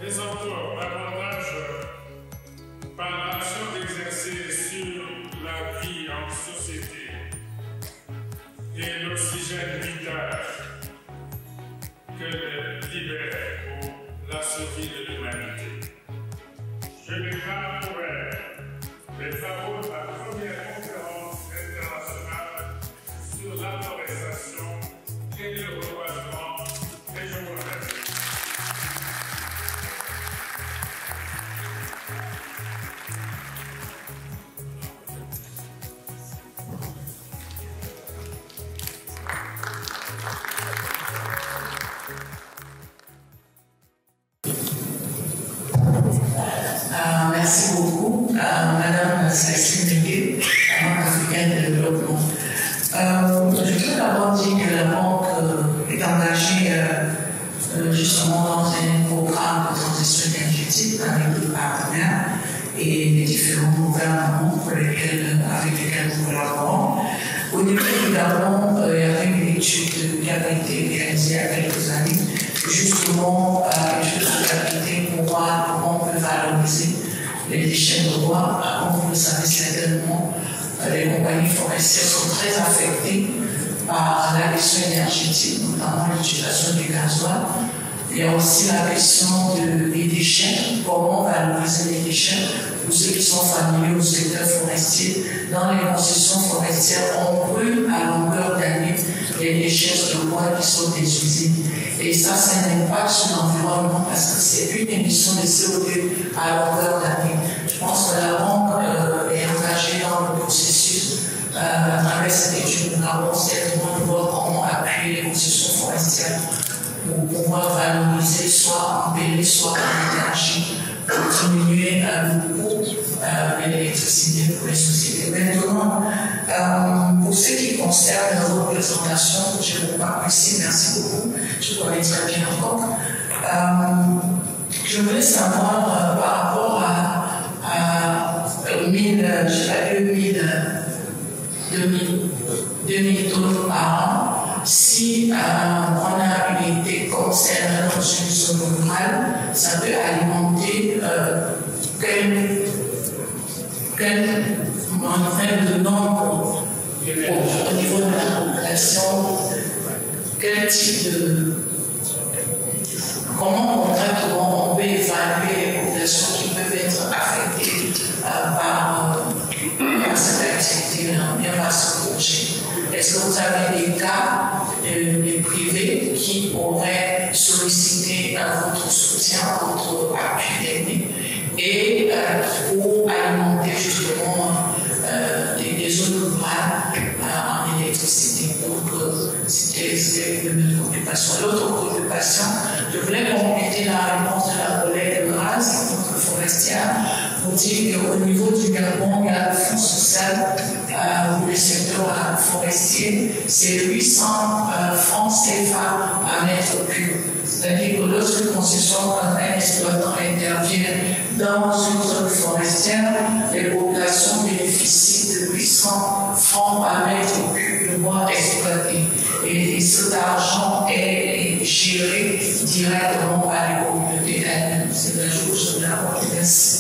mais encore davantage par l'action d'exercer sur la vie en société et l'oxygène vital que libère pour la survie de l'humanité. Je déclare ouvert les travaux de la première conférence internationale sur l'afforestation et le reboisement, et je vous remercie. Merci beaucoup à Madame Cécile Neguet, la Banque africaine de développement. Je voudrais d'abord dire que la Banque est engagée justement dans un programme de transition énergétique avec des partenaires et les différents gouvernements avec lesquels nous collaborons. Au début du Gabon, il y avait une étude qui avait été réalisée il y a quelques années, justement une étude de faisabilité pour voir comment on peut valoriser les déchets de bois. Comme vous le savez certainement, les compagnies forestières sont très affectées par la question énergétique, notamment l'utilisation du gasoil. Il y a aussi la question des déchets, comment valoriser les déchets. Pour ceux qui sont familiers au secteur forestier, dans les concessions forestières, on brûle à longueur d'année les déchets de bois qui sont des usines. Et ça, c'est un impact sur l'environnement parce que c'est une émission de CO2 à longueur d'année. Je pense que la Banque est engagée dans le processus. À travers cette étude, nous avons certainement de voir comment appuyer les concessions forestières pour pouvoir valoriser soit en PV, soit en énergie, pour diminuer le coût de l'électricité pour les sociétés. Maintenant, pour ce qui concerne la représentation, j'ai beaucoup apprécié, merci beaucoup, je connais très bien encore. Je voulais savoir par rapport à 2000 tonnes par an, si on a une idée concernant dans une zone rurale, ça peut alimenter quel nombre au niveau de la population, quel type de... Comment concrètement on peut évaluer les populations qui peuvent être affectées par cette activité, bien par ce projet. Est-ce que vous avez des cas de privés qui auraient sollicité votre soutien, votre appui technique et pour alimenter justement des zones rurales en électricité? Donc, c'était une de mes préoccupations. L'autre préoccupation, je voulais compléter la réponse de la collègue de race, notre forestière, pour dire qu'au niveau du Gabon, il y a le fonds social pour le secteur forestier, c'est 800 francs CFA à mètre cube. C'est-à-dire que lorsque un exploitant intervient dans une zone forestière, les populations bénéficient de 800 francs à mètre cube de bois exploité. Et cet argent est géré directement par les communautés elles-mêmes. C'est un jour, je vous l'apporte. Merci.